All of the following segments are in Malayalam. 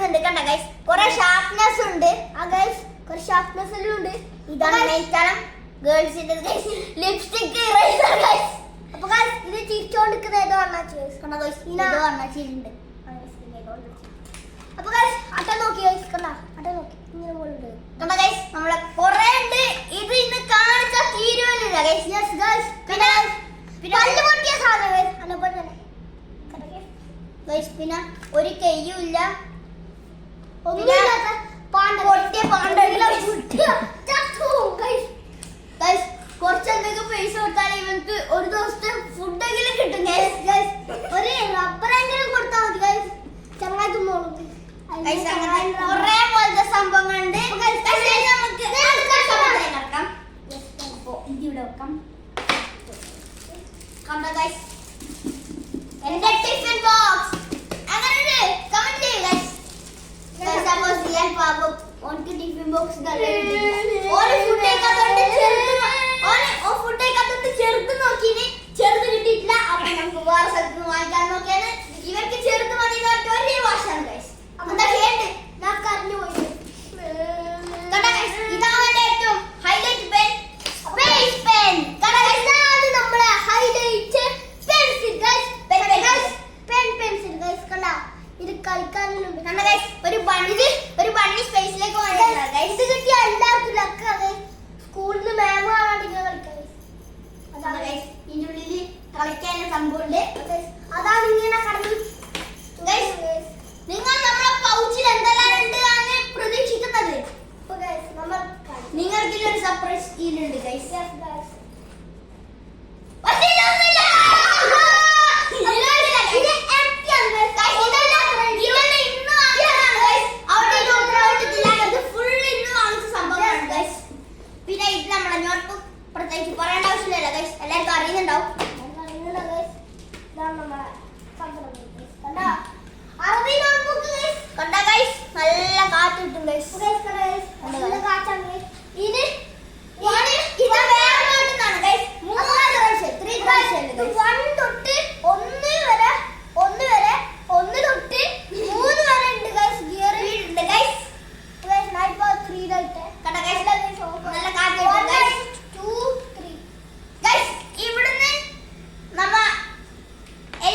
വരുന്നുണ്ട്. കണ്ട ഗൈസ് കുറെ ഷാർപ്നെസ് ഉണ്ട്. ആ ഗൈസ് കുറെ ഷാർപ്നെസ് എല്ലാം ഉണ്ട്. ഇതാണ് നെയ്ത്തളം ഗേൾസിന്റെ ലിപ്സ്റ്റിക് ഇറേസർ ഗൈസ്. അപ്പൊ ഗൈസ് ഇത് ചിരിച്ചോണ്ടിരിക്കുന്ന ഏതോ അണ്ണാച്ചി ഗൈസ്. കണ്ട ഗൈസ് ഏതോ അണ്ണാച്ചിയുണ്ട്. അപ്പൊ ഗൈസ് അട്ട നോക്കി ഗൈസ്. കണ്ട അട്ട നോക്കി ഇങ്ങനെ പോലുണ്ട്. കണ്ട ഗൈസ് നമ്മളെ കുറെ ഉണ്ട്. ഇത് ഇന്ന് കാണിച്ചാൽ തീരുവല്ല ഗൈസ്. Yes guys. പിന്നെ പല്ല് പൊട്ടിയ സാധനം ഗൈസ്. അന്നപ്പോൾ തന്നെ ഗൈസ് പിന്നെ ഒരു കയ്യുമില്ല ഒന്നുമില്ലാത്ത പൊട്ടിയ കുറച്ചെന്തൊക്കെ പൈസ കൊടുത്താൽ ഇവർക്ക് ഒരു ദിവസത്തെ ഫുഡെങ്കിലും കിട്ടും ഗൈസ്. ഒരു റബ്ബറെങ്കിലും കൊടുത്താൽ മതി ഗൈസ്. ചങ്ങായി തിന്നോളും. കുറെ പോലത്തെ സംഭവങ്ങളുണ്ട്. നമുക്ക് നടക്കാം. ഇതിവിടെ വെക്കാം. കണ്ട ഗൈസ് എന്റെ ടിഫിൻ ബോക്സ് അങ്ങനെ കമന്റ് ചെയ്യൂ ഗൈസ്. സപ്പോസ് ഞാൻ പാപു ഓൺക്ക് ടിഫിൻ ബോക്സ് ഓന് ഫുഡ് കഴിക്കാത്തോണ്ട് ചെറുത് നോക്കിന് ചെറുത് കിട്ടിയിട്ടില്ല. അപ്പൊ നമുക്ക് വേറെ സ്ഥലത്ത് വാങ്ങിക്കാൻ നോക്കിയാണ്. ഇവർക്ക് ചെറുത് മതി ഒരേ ഭാഷയാണ് ഗൈസ്. എന്താ ചെയ്യണ്ട് ഞാൻ കരഞ്ഞു പോയി. ഇതാണ് എന്റെ ഏറ്റവും ഹൈലൈറ്റ് പെൻ സ്പേസ് പെൻ. ഇതാണ് നമ്മളെ highlight pencil guys. Pencil guys. കണ്ട ഇത് കളിക്കാനുണ്ട്. കണ്ട ഗൈസ് ഒരു ബണ്ണി സ്പേസിലേക്ക് വന്നിട്ടുണ്ട് ഗൈസ്. ഇത് കിട്ടിയ എല്ലാവർക്കും ലക്ക ഗൈസ്. സ്കൂളിൽ നിന്ന് മാം കാണാണ്ടിരിക്കാൻ കളിക്കാം ഗൈസ്. അതാണ് ഗൈസ് ഇതിന്റെ ഉള്ളിൽ കളിക്കാനുള്ള സംഭവമുണ്ട്. അതാണ് ഇങ്ങനെ കടന്നു ഗൈസ്. നിങ്ങൾ നമ്മുടെ പൗച്ചിൽ എന്തെല്ലാം ഉണ്ട് എന്ന് പ്രതീക്ഷിക്കുന്നത്. നിങ്ങൾക്ക് ഒരു സർപ്രൈസ് ഉണ്ട് ഗൈസ്. പിന്നെ ഇത് നമ്മുടെ നോട്ട്ബുക്ക് പ്രത്യേകിച്ച് പറയേണ്ട ആവശ്യമില്ല ഗൈസ്. എല്ലാവർക്കും അറിയുന്നുണ്ടാവും. കണ്ട ഗൈസ് നല്ല കാറ്റ് കിട്ടും ഗൈസ്. നല്ല കാറ്റാണ് ഗൈസ്. ഇത് വേറെ നോട്ടുന്നാണ് ഗൈസ്. 3 പ്രാവശ്യം 1 തൊട്ട് 1 വരെ 1 തൊട്ട് 3 വരെ ഉണ്ട് ഗൈസ്. ഗിയർ ഉണ്ട് ഗൈസ്. നൈറ്റ് 3 തൊട്ട് കണ്ട ഗൈസ് നല്ല കാറ്റ് കിട്ടും ഗൈസ്. 2 3 ഗൈസ് ഇവിടുന്ന്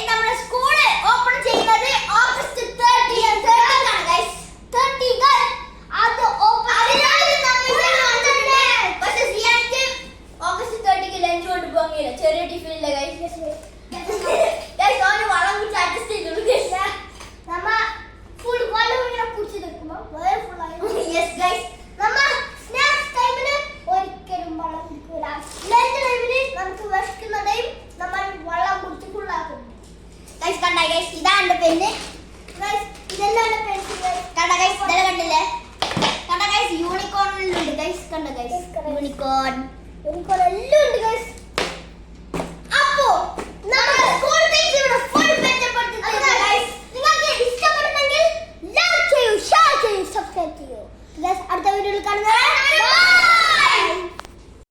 നമ്മുടെ സ്കൂൾ ഓപ്പൺ ചെയ്യുന്നത് ഓഗസ്റ്റ് 30 ആണ് ഗൈസ്. 30 ഗൈസ് അത് ഓപ്പൺ പക്ഷേ സിയാക്ക് ഓഗസ്റ്റ് 30 ലഞ്ച് കൊണ്ട് പോകില്ല. ചെറിയ ടിഫിനില്ല ഗൈസ്. ഗൈസ് ഓന് വളം കുടിച്ച് അഡ്ജസ്റ്റ് ചെയ്തോളൂ ഗൈസ്. നമ്മ ഫുൾ വളം ഇങ്ങനെ കുടിച്ച് നിൽക്കുമ്പോൾ വേറെ ഫുൾ ആയി. യെസ് ഗൈസ് നമ്മ സ്നാക്സ് ടൈമിൽ ഒരിക്കലും വളം കുടിക്കൂല. ലഞ്ച് ടൈമിൽ നമുക്ക് വിശക്കുന്നതേയും നമ്മൾ വളം കുടിച്ച് ഫുള്ളാക്കും ഗൈസ്. കണ്ട ഗൈസ് ഇതാണ് പെന്ന് ഗൈസ്. ഇതെല്ലാം പെൻസിൽ ഗൈസ്. കണ്ട ഗൈസ് ഇതെല്ലാം കണ്ടില്ലേ. കണ്ട ഗൈസ് യൂണിക്കോണിലുണ്ട് ഗൈസ്. കണ്ട ഗൈസ് യൂണിക്കോൺ എല്ലാം ഉണ്ട് ഗൈസ്. അപ്പോ നമ്മുടെ സ്കൂൾ പേജ് ഇവിടെ ഫുൾ മെച്ചപ്പെടുത്തുന്നു ഗൈസ്. നിങ്ങൾക്ക് ഇഷ്ടപ്പെടുന്നെങ്കിൽ ലൈക്ക് ചെയ്യൂ, ഷെയർ ചെയ്യൂ, സബ്സ്ക്രൈബ് ചെയ്യൂ ഗൈസ്. അടുത്ത വീഡിയോയിൽ കാണുന്നവരെ